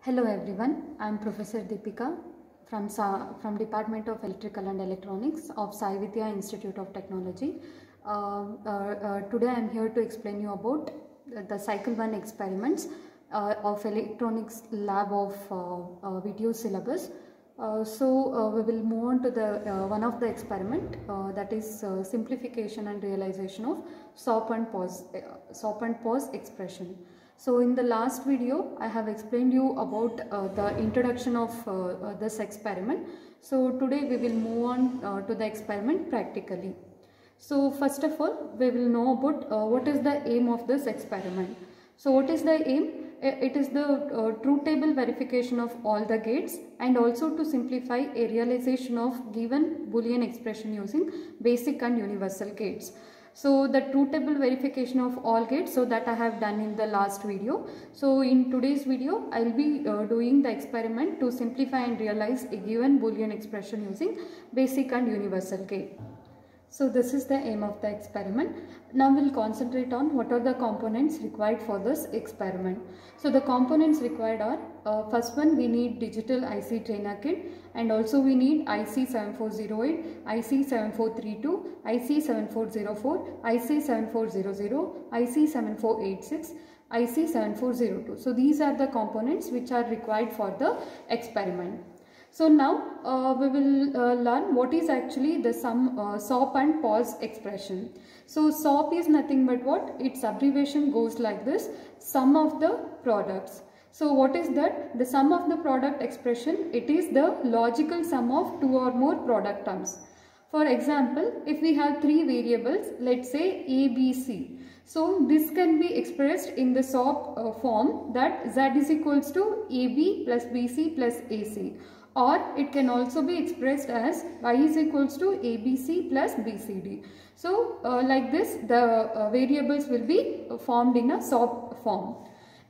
Hello everyone, I am Professor Deepika from Department of Electrical and Electronics of Sai Vidya Institute of Technology. Today I am here to explain you about the cycle 1 experiments of electronics lab of video syllabus. We will move on to the one of the experiment that is simplification and realization of SOP and pause expression. So in the last video I have explained you about the introduction of this experiment. So today we will move on to the experiment practically. So first of all we will know about what is the aim of this experiment. So what is the aim? It is the truth table verification of all the gates and also to simplify a realization of given Boolean expression using basic and universal gates. So the truth table verification of all gates, so that I have done in the last video. So in today's video I will be doing the experiment to simplify and realize a given Boolean expression using basic and universal gate. So this is the aim of the experiment. Now we will concentrate on what are the components required for this experiment. So the components required are first one, we need digital IC trainer kit, and also we need IC 7408, IC 7432, IC 7404, IC 7400, IC 7486, IC 7402. So these are the components which are required for the experiment. So now we will learn what is actually the SOP and pause expression. So SOP is nothing but what? Its abbreviation goes like this: sum of the products. So what is that? The sum of the product expression, it is the logical sum of two or more product terms. For example, if we have three variables, let's say A, B, C. So this can be expressed in the SOP form that Z is equals to AB plus BC plus AC. Or it can also be expressed as Y is equals to ABC plus BCD. So like this the variables will be formed in a SOP form.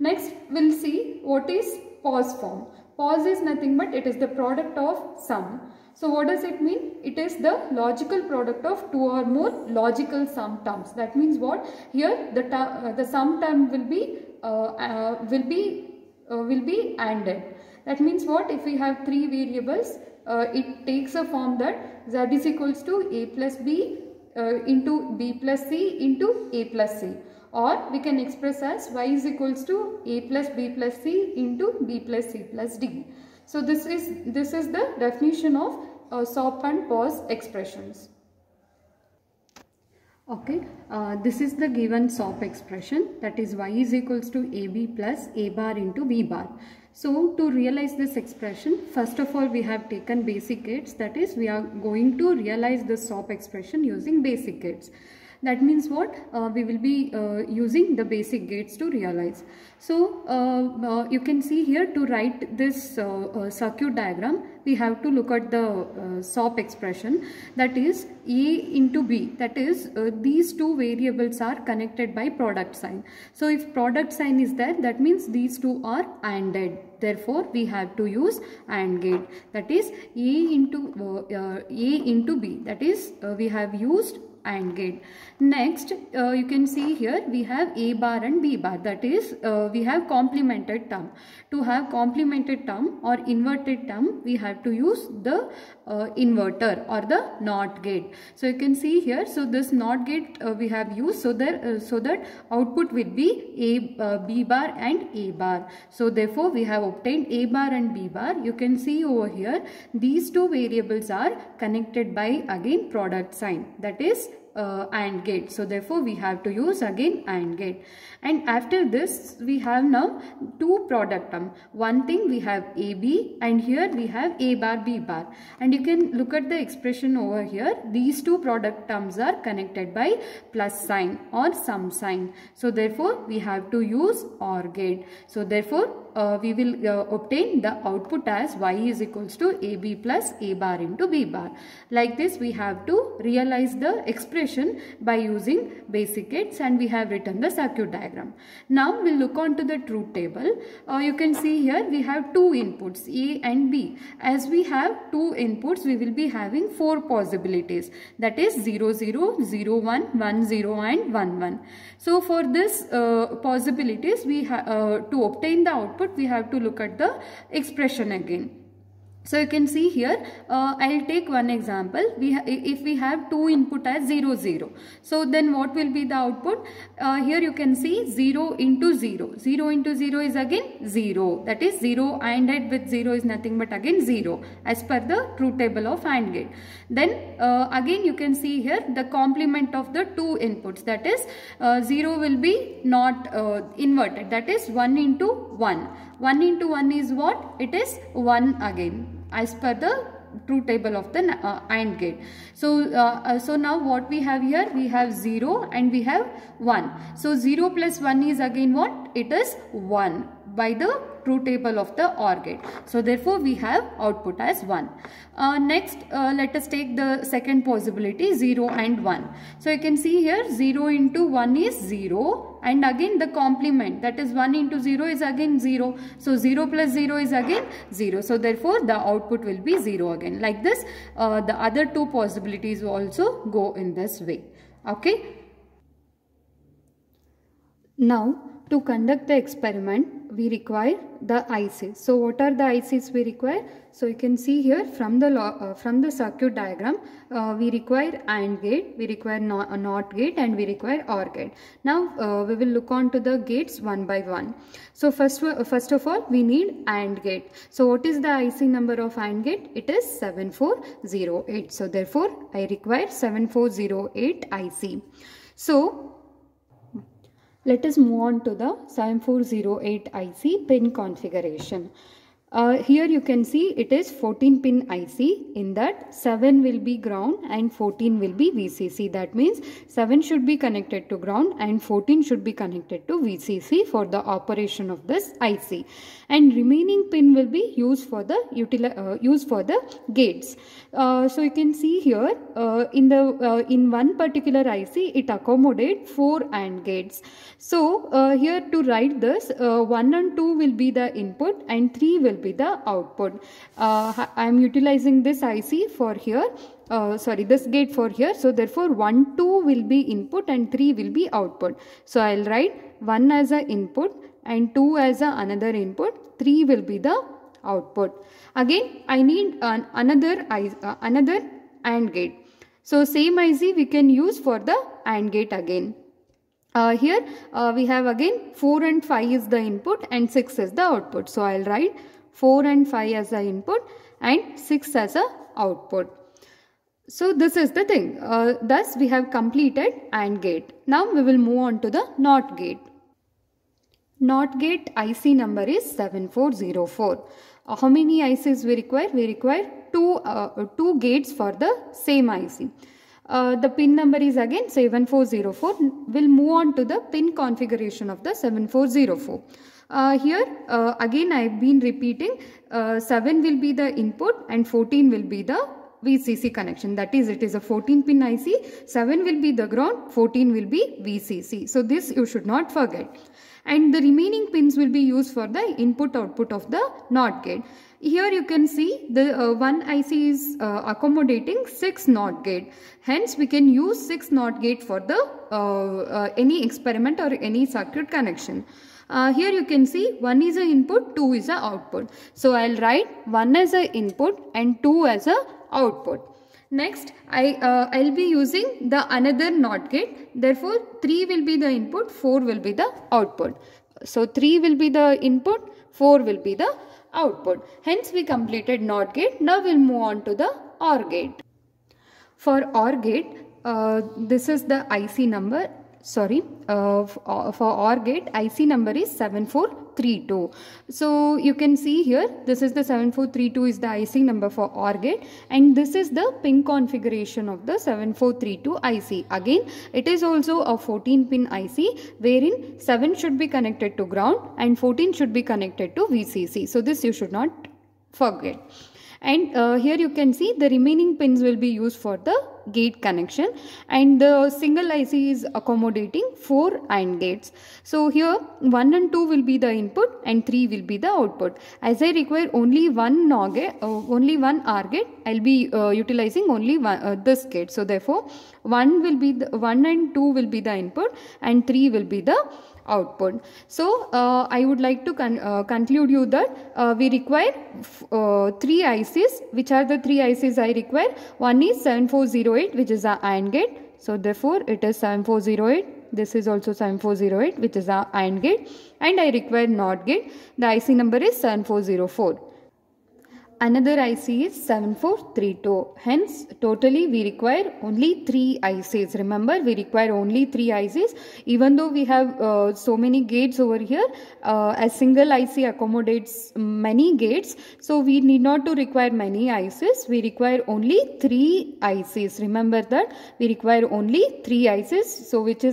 Next we'll see what is pause form. Pause is nothing but it is the product of sum. So what does it mean? It is the logical product of two or more logical sum terms. That means what? Here the sum term will be ANDed. That means what? If we have three variables, it takes a form that Z is equals to A plus B into B plus C into A plus C. Or we can express as Y is equals to A plus B plus C into B plus C plus D. So this is the definition of SOP and pause expressions. Okay, this is the given SOP expression, that is Y is equals to AB plus A bar into B bar. So to realize this expression, first of all we have taken basic gates, that is we are going to realize the SOP expression using basic gates. That means what? We will be using the basic gates to realize. So you can see here, to write this circuit diagram, we have to look at the SOP expression, that is A into B, that is these two variables are connected by product sign. So if product sign is there, that means these two are ANDed. Therefore we have to use AND gate, that is A into B, that is we have used AND gate. Next you can see here we have A bar and B bar, that is we have complemented term. To have complemented term or inverted term, we have to use the inverter or the NOT gate. So you can see here, so this NOT gate we have used so that output will be B bar and A bar. So therefore we have obtained A bar and B bar. You can see over here these two variables are connected by again product sign, that is AND gate. So therefore we have to use again AND gate. And after this we have now two product term. One thing we have AB and here we have A bar B bar. And you can look at the expression over here. These two product terms are connected by plus sign or sum sign. So therefore we have to use OR gate. So therefore we will obtain the output as Y is equals to AB plus A bar into B bar. Like this we have to realize the expression by using basic gates, and we have written the circuit diagram. Now we'll look on to the truth table. You can see here we have two inputs, A and B. As we have two inputs, we will be having four possibilities, that is 0, 0, 0, 1, 1, 0 and 1, 1. So for this possibilities, we to obtain the output output, we have to look at the expression again. So you can see here, I'll take one example. If we have two input as 0, 0. So then what will be the output? Here you can see 0 into 0. 0 into 0 is again 0. That is 0 ANDed with 0 is nothing but again 0 as per the truth table of AND gate. Then again you can see here the complement of the two inputs. That is 0 will be not inverted. That is 1 into 1. 1 into 1 is what? It is 1 again as per the truth table of the AND gate. So, so now what we have here? We have 0 and we have 1. So 0 plus 1 is again what? It is 1 by the truth table of the OR gate. So therefore we have output as 1. Next let us take the second possibility, 0 and 1. So you can see here 0 into 1 is 0 and again the complement, that is 1 into 0 is again 0. So 0 plus 0 is again 0. So therefore the output will be 0 again. Like this the other two possibilities also go in this way. Okay. Now to conduct the experiment we require the ICs. So what are the ICs we require? So you can see here from the circuit diagram we require AND gate, we require NOT gate and we require OR gate. Now we will look on to the gates one by one. So first of all we need AND gate. So what is the IC number of AND gate? It is 7408. So therefore I require 7408 IC. So let us move on to the 7408 IC pin configuration. Here you can see it is 14 pin IC. In that 7 will be ground and 14 will be VCC. That means 7 should be connected to ground and 14 should be connected to VCC for the operation of this IC. And remaining pin will be used for the gates. So you can see here in one particular IC it accommodates 4 AND gates. So here to write this 1 and 2 will be the input and 3 will be the output. I am utilizing this IC for here. This gate for here. So therefore 1, 2 will be input and 3 will be output. So I will write 1 as a input and 2 as another input, 3 will be the output. Again I need another AND gate. So same IC we can use for the AND gate again. Here we have again 4 and 5 is the input and 6 is the output. So I will write 4 and 5 as the input and 6 as the output. So this is the thing. Thus we have completed AND gate. Now we will move on to the NOT gate. NOT gate IC number is 7404. How many ICs we require? We require two gates for the same IC. The pin number is again 7404. We'll move on to the pin configuration of the 7404. Here again I have been repeating 7 will be the input and 14 will be the VCC connection. That is, it is a 14 pin IC. 7 will be the ground, 14 will be VCC. So this you should not forget. And the remaining pins will be used for the input output of the NOT gate. Here you can see the one IC is accommodating 6 NOT gate. Hence we can use 6 NOT gate for the any experiment or any circuit connection. Here you can see 1 is a input, 2 is a output. So I'll write 1 as a input and 2 as a output. Next I'll be using the another NOT gate. Therefore 3 will be the input, 4 will be the output. So 3 will be the input, 4 will be the output. Hence we completed NOT gate. Now we'll move on to the OR gate. For OR gate this is the IC number. For OR gate IC number is 7432. So you can see here this is the 7432 is the IC number for OR gate, and this is the pin configuration of the 7432 IC. Again it is also a 14 pin IC wherein 7 should be connected to ground and 14 should be connected to VCC. So this you should not forget. And here you can see the remaining pins will be used for the gate connection, and the single IC is accommodating 4 AND gates. So here 1 and 2 will be the input and 3 will be the output. As I require only one OR gate, I'll be utilizing only this gate. So therefore 1 and 2 will be the input and 3 will be the output. So I would like to conclude you that we require 3 ICs. Which are the 3 ICs I require? One is 7408, which is a AND gate. So therefore it is 7408. This is also 7408, which is a AND gate, and I require NOT gate. The IC number is 7404. Another IC is 7432. Hence, totally we require only 3 ICs. Remember, we require only 3 ICs. Even though we have so many gates over here, a single IC accommodates many gates. So, we need not to require many ICs. We require only 3 ICs. Remember that we require only 3 ICs. So, which are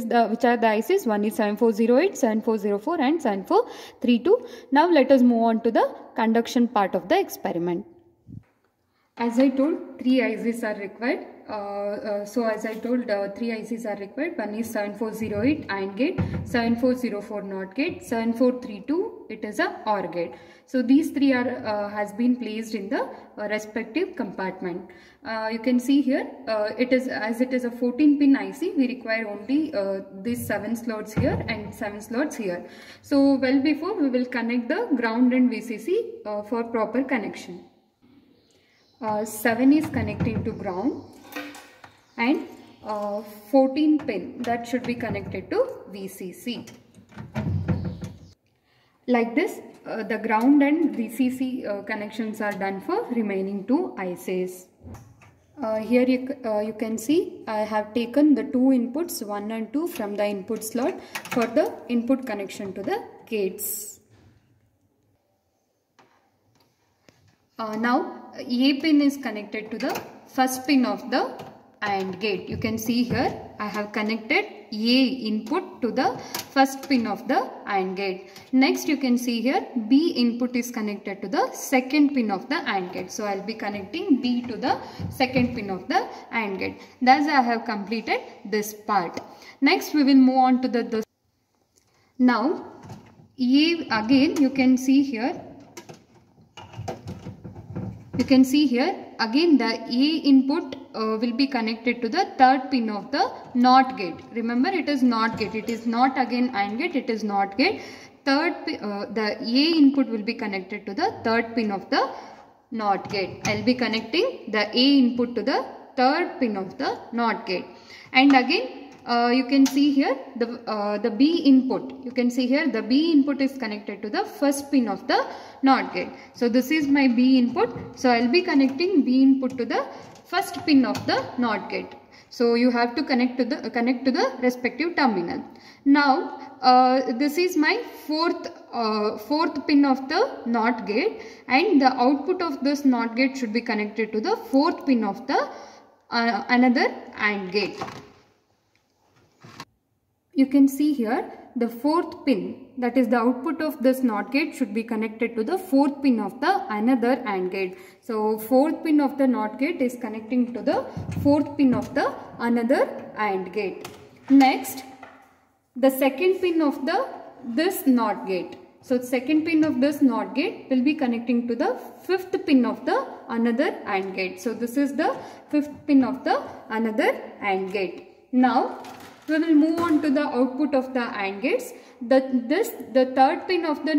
the ICs? One is 7408, 7404 and 7432. Now, let us move on to the conduction part of the experiment. As I told, 3 ICs are required. So as I told, 3 ICs are required. One is 7408 AND gate, 7404 NOT gate, 7432 it is a OR gate. So these 3 are has been placed in the respective compartment. You can see here, it is a 14-pin IC. We require only these 7 slots here and 7 slots here. So well before we will connect the ground and VCC for proper connection. 7 is connecting to ground and 14 pin that should be connected to VCC. Like this, the ground and VCC connections are done for remaining 2 ICs. Here you can see I have taken the 2 inputs 1 and 2 from the input slot for the input connection to the gates. Now A pin is connected to the first pin of the AND gate. You can see here I have connected A input to the first pin of the AND gate. Next you can see here B input is connected to the second pin of the AND gate. So I will be connecting B to the second pin of the AND gate. Thus I have completed this part. Next we will move on to the now A again you can see here. You can see here again the A input will be connected to the third pin of the NOT gate. Remember it is NOT gate. It is not again AND gate. It is NOT gate. The A input will be connected to the third pin of the NOT gate. I will be connecting the A input to the third pin of the NOT gate. And again you can see here the B input. You can see here the B input is connected to the first pin of the NOT gate. So this is my B input. So I will be connecting B input to the first pin of the NOT gate. So you have to connect to the respective terminal. Now this is my fourth pin of the NOT gate, and the output of this NOT gate should be connected to the fourth pin of the another AND gate. You can see here the fourth pin, that is the output of this NOT gate, should be connected to the fourth pin of the another AND gate. So fourth pin of the NOT gate is connecting to the fourth pin of the another AND gate. Next, the second pin of this NOT gate. So second pin of this NOT gate will be connecting to the fifth pin of the another AND gate. So this is the fifth pin of the another AND gate. Now we will move on to the output of the AND gates. The third pin of the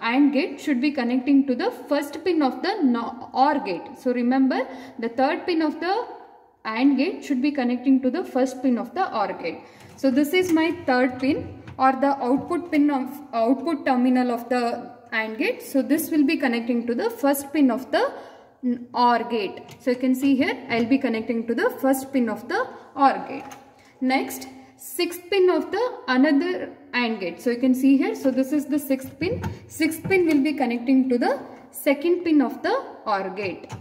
AND gate should be connecting to the first pin of the OR gate. So remember, the third pin of the AND gate should be connecting to the first pin of the OR gate. So this is my third pin, or the output pin of output terminal of the AND gate. So this will be connecting to the first pin of the OR gate. So you can see here I will be connecting to the first pin of the OR gate. Next, sixth pin of the another AND gate. So you can see here, so this is the sixth pin. Sixth pin will be connecting to the second pin of the OR gate.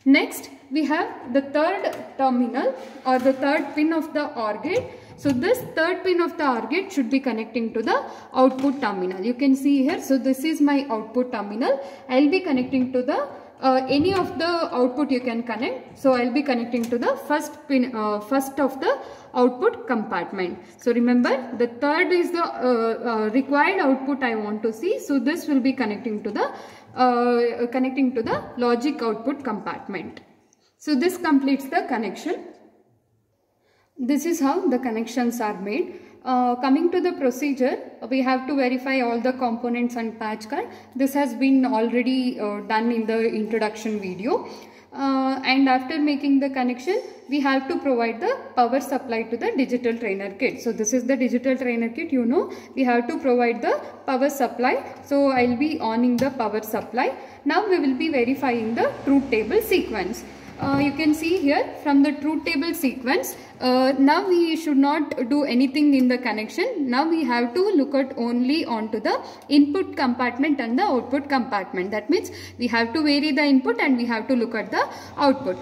Next, we have the third terminal or the third pin of the OR gate. So this third pin of the OR gate should be connecting to the output terminal. You can see here, so this is my output terminal. I will be connecting to the any of the output you can connect. So I will be connecting to the first pin, first of the output compartment. So remember, the third is the required output I want to see. So this will be connecting to the logic output compartment. So this completes the connection. This is how the connections are made. Coming to the procedure, we have to verify all the components and patch card. This has been already done in the introduction video. And after making the connection, we have to provide the power supply to the digital trainer kit. So this is the digital trainer kit, you know, we have to provide the power supply. So I'll be oning the power supply. Now we will be verifying the truth table sequence. You can see here from the truth table sequence, now we should not do anything in the connection. Now we have to look at only onto the input compartment and the output compartment. That means we have to vary the input and we have to look at the output.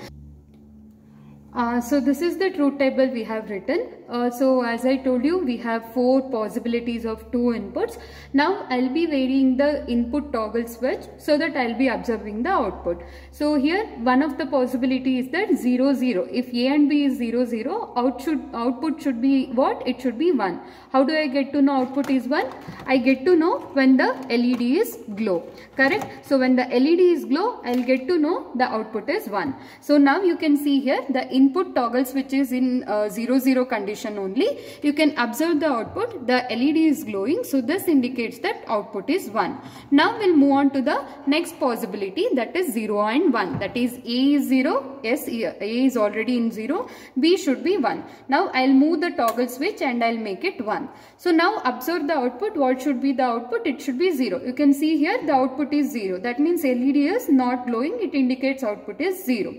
So this is the truth table we have written. So as I told you, we have 4 possibilities of 2 inputs. Now I'll be varying the input toggle switch so that I'll be observing the output. So here one of the possibility is that 0 0. If A and B is 0 0, output should be what? It should be 1. How do I get to know output is 1? I get to know when the LED is glow. Correct? So when the LED is glow, I'll get to know the output is 1. So now you can see here the input toggle switch is in 0 0 condition only. You can observe the output. The LED is glowing. So this indicates that output is 1. Now we'll move on to the next possibility, that is 0 and 1. That is A is 0. Yes, A is already in 0. B should be 1. Now I'll move the toggle switch and I'll make it 1. So now observe the output. What should be the output? It should be 0. You can see here the output is 0. That means LED is not glowing. It indicates output is 0.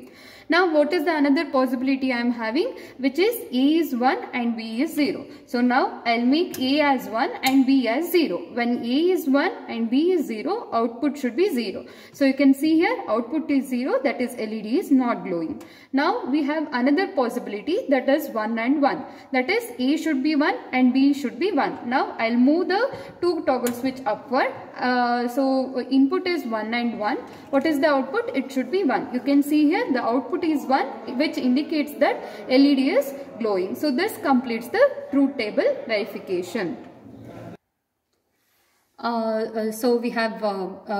Now what is the another possibility I am having, which is A is 1 and B is 0. So now I'll make A as 1 and B as 0. When A is 1 and B is 0, output should be 0. So you can see here output is 0, that is LED is not glowing. Now we have another possibility, that is 1 and 1. That is A should be 1 and B should be 1. Now I'll move the 2 toggle switch upward. So input is 1 and 1. What is the output? It should be 1. You can see here the output is 1, which indicates that LED is glowing. So this completes the truth table verification. So we have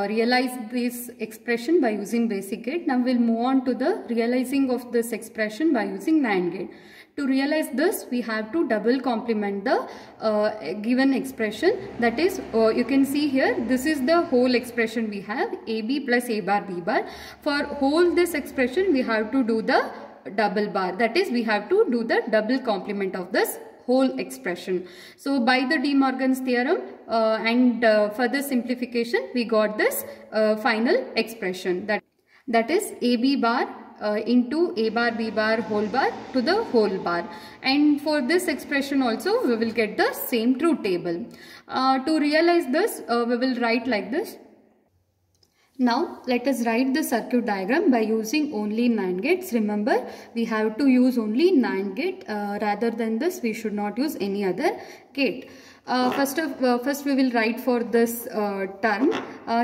realized this expression by using basic gate. Now we'll move on to the realizing of this expression by using NAND gate. To realize this, we have to double complement the given expression. That is, you can see here, this is the whole expression we have, AB plus A bar B bar. For whole this expression, we have to do the double bar. That is, we have to do the double complement of this whole expression. So by the De Morgan's theorem and further simplification, we got this final expression. That is AB bar into A bar B bar whole bar to the whole bar. And for this expression also we will get the same truth table. To realize this, we will write like this. Now let us write the circuit diagram by using only NAND gates. Remember, we have to use only NAND gate. Rather than this, we should not use any other gate. First we will write for this term.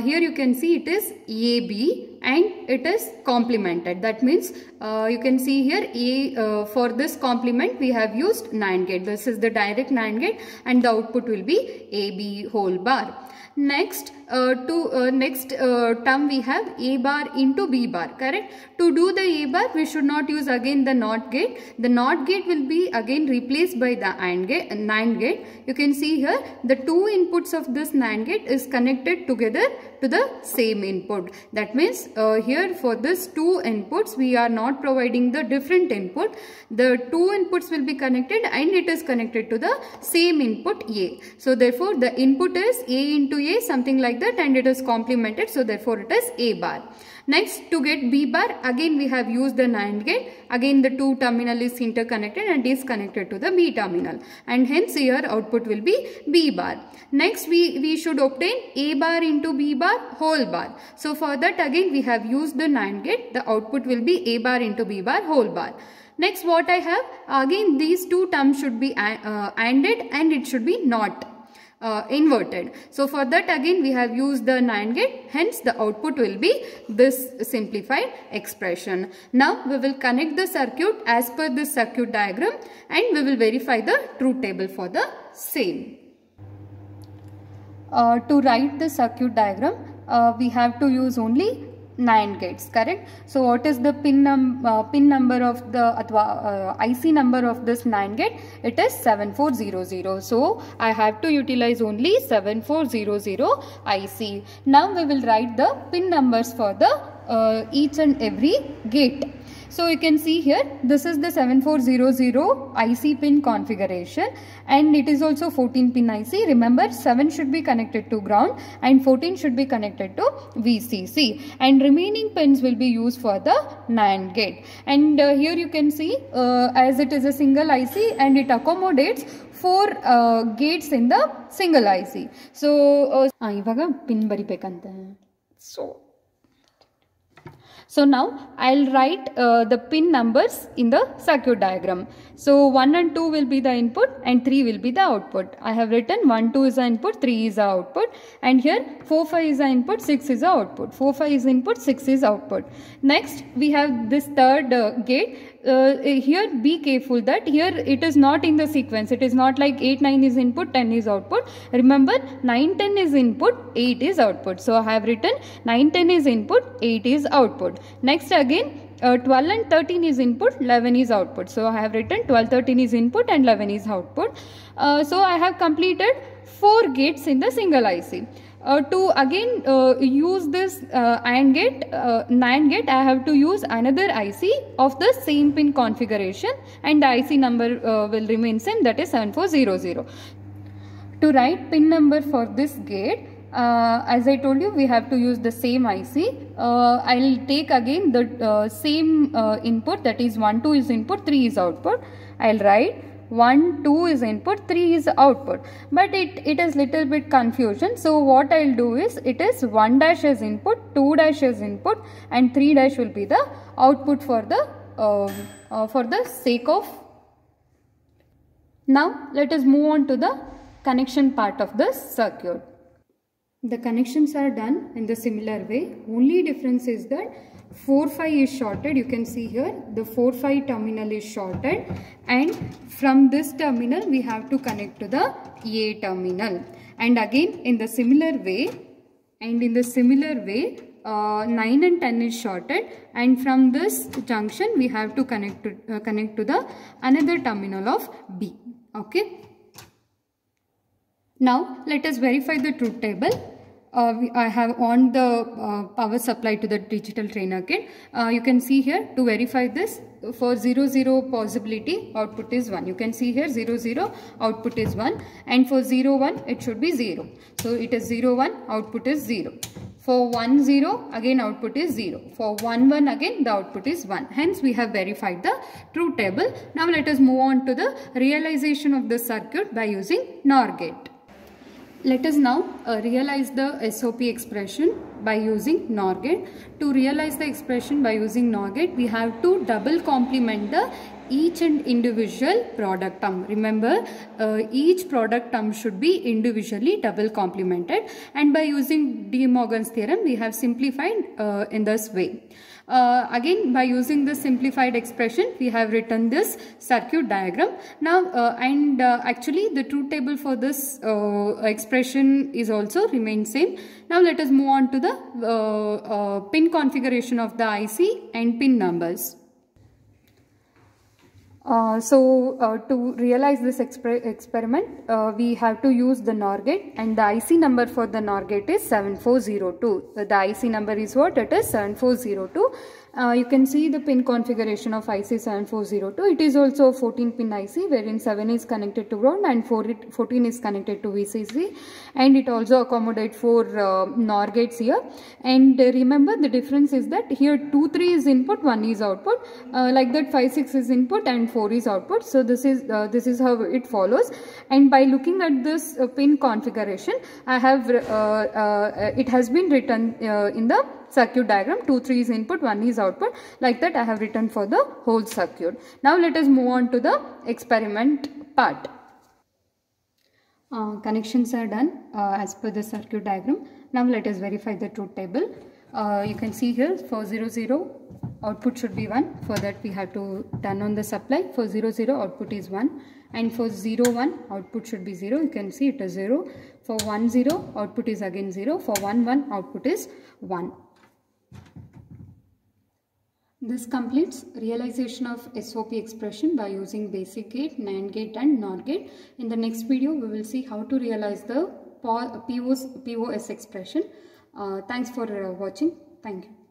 Here you can see it is AB and it is complemented. That means you can see here for this complement we have used NAND gate. This is the direct NAND gate and the output will be AB whole bar. Next term we have A bar into B bar, correct? To do the A bar, we should not use again the NOT gate. The NOT gate will be again replaced by the NAND gate. You can see here the 2 inputs of this NAND gate is connected together to the same input. That means here for this 2 inputs we are not providing the different input. The 2 inputs will be connected and it is connected to the same input A. So therefore the input is A into A, something like that, and it is complemented. So therefore it is A bar. Next, to get B bar, again we have used the NAND gate. Again the 2 terminal is interconnected and is connected to the B terminal, and hence here output will be B bar. Next we should obtain A bar into B bar whole bar. So for that again we have used the NAND gate. The output will be A bar into B bar whole bar. Next what I have, again these 2 terms should be ANDed and it should be not inverted. So for that again we have used the NAND gate, hence the output will be this simplified expression. Now we will connect the circuit as per this circuit diagram and we will verify the truth table for the same. To write the circuit diagram, we have to use only NAND gates, correct? So what is the pin number of the IC number of this NAND gate? It is 7400. So I have to utilize only 7400 IC. Now we will write the pin numbers for the each and every gate. So you can see here, this is the 7400 IC pin configuration, and it is also 14 pin IC. Remember, 7 should be connected to ground and 14 should be connected to VCC, and remaining pins will be used for the NAND gate. And here you can see, as it is a single IC and it accommodates 4 gates in the single IC. So pin bari pekante hain. So now I'll write the pin numbers in the circuit diagram. So 1 and 2 will be the input and 3 will be the output. I have written 1, 2 is the input, 3 is the output, and here 4, 5 is the input, 6 is the output. 4, 5 is input, 6 is output. Next we have this third gate. Here be careful that here it is not in the sequence. It is not like 8, 9 is input, 10 is output. Remember, 9, 10 is input, 8 is output. So I have written 9, 10 is input, 8 is output. Next again, 12 and 13 is input, 11 is output. So I have written 12, 13 is input and 11 is output. So I have completed 4 gates in the single IC. To again use this NAND gate, I have to use another IC of the same pin configuration, and the IC number will remain same, that is 7400. To write pin number for this gate, as I told you, we have to use the same IC. I will take again the same input, that is 1, 2 is input, 3 is output. I will write 1, 2 is input, 3 is output, but it is little bit confusion. So what I will do is, it is 1 dash as input, 2 dash as input, and 3 dash will be the output for the sake of. Now let us move on to the connection part of the circuit. The connections are done in the similar way. Only difference is that 4, 5 is shorted. You can see here the 4, 5 terminal is shorted, and from this terminal we have to connect to the A terminal. And again in the similar way, 9 and 10 is shorted, and from this junction we have to connect to the another terminal of B. Okay. Now let us verify the truth table. I have on the power supply to the digital trainer kit. You can see here, to verify this, for 0, 0 possibility, output is 1. You can see here 0, 0, output is 1, and for 0, 1 it should be 0. So it is 0, 1, output is 0. For 1, 0, again output is 0. For 1, 1, again the output is 1. Hence we have verified the truth table. Now let us move on to the realization of the circuit by using NOR gate. Let us now realize the SOP expression by using NOR gate. To realize the expression by using NOR gate, we have to double complement the each and individual product term. Remember, each product term should be individually double complemented, and by using De Morgan's theorem we have simplified in this way. Again, by using this simplified expression, we have written this circuit diagram. Now actually the truth table for this expression is also remains same. Now let us move on to the pin configuration of the IC and pin numbers. To realize this experiment, we have to use the NOR gate, and the IC number for the NOR gate is 7402. The IC number is what? It is 7402. You can see the pin configuration of IC 7402. It is also a 14 pin IC, wherein 7 is connected to ground and 14 is connected to VCC, and it also accommodates 4 NOR gates here. And remember, the difference is that here 2, 3 is input, 1 is output, like that 5, 6 is input and 4 is output. So this is how it follows. And by looking at this pin configuration, I have it has been written in the circuit diagram. 2, 3 is input, 1 is output, like that I have written for the whole circuit. Now let us move on to the experiment part. Connections are done as per the circuit diagram. Now let us verify the truth table. You can see here for 0, 0 output should be 1. For that we have to turn on the supply. For 0, 0 output is 1, and for 0, 1 output should be 0. You can see it is 0. For 1, 0 output is again 0. For 1, 1 output is 1. This completes realization of SOP expression by using basic gate, NAND gate and NOR gate. In the next video, we will see how to realize the POS expression. Thanks for watching. Thank you.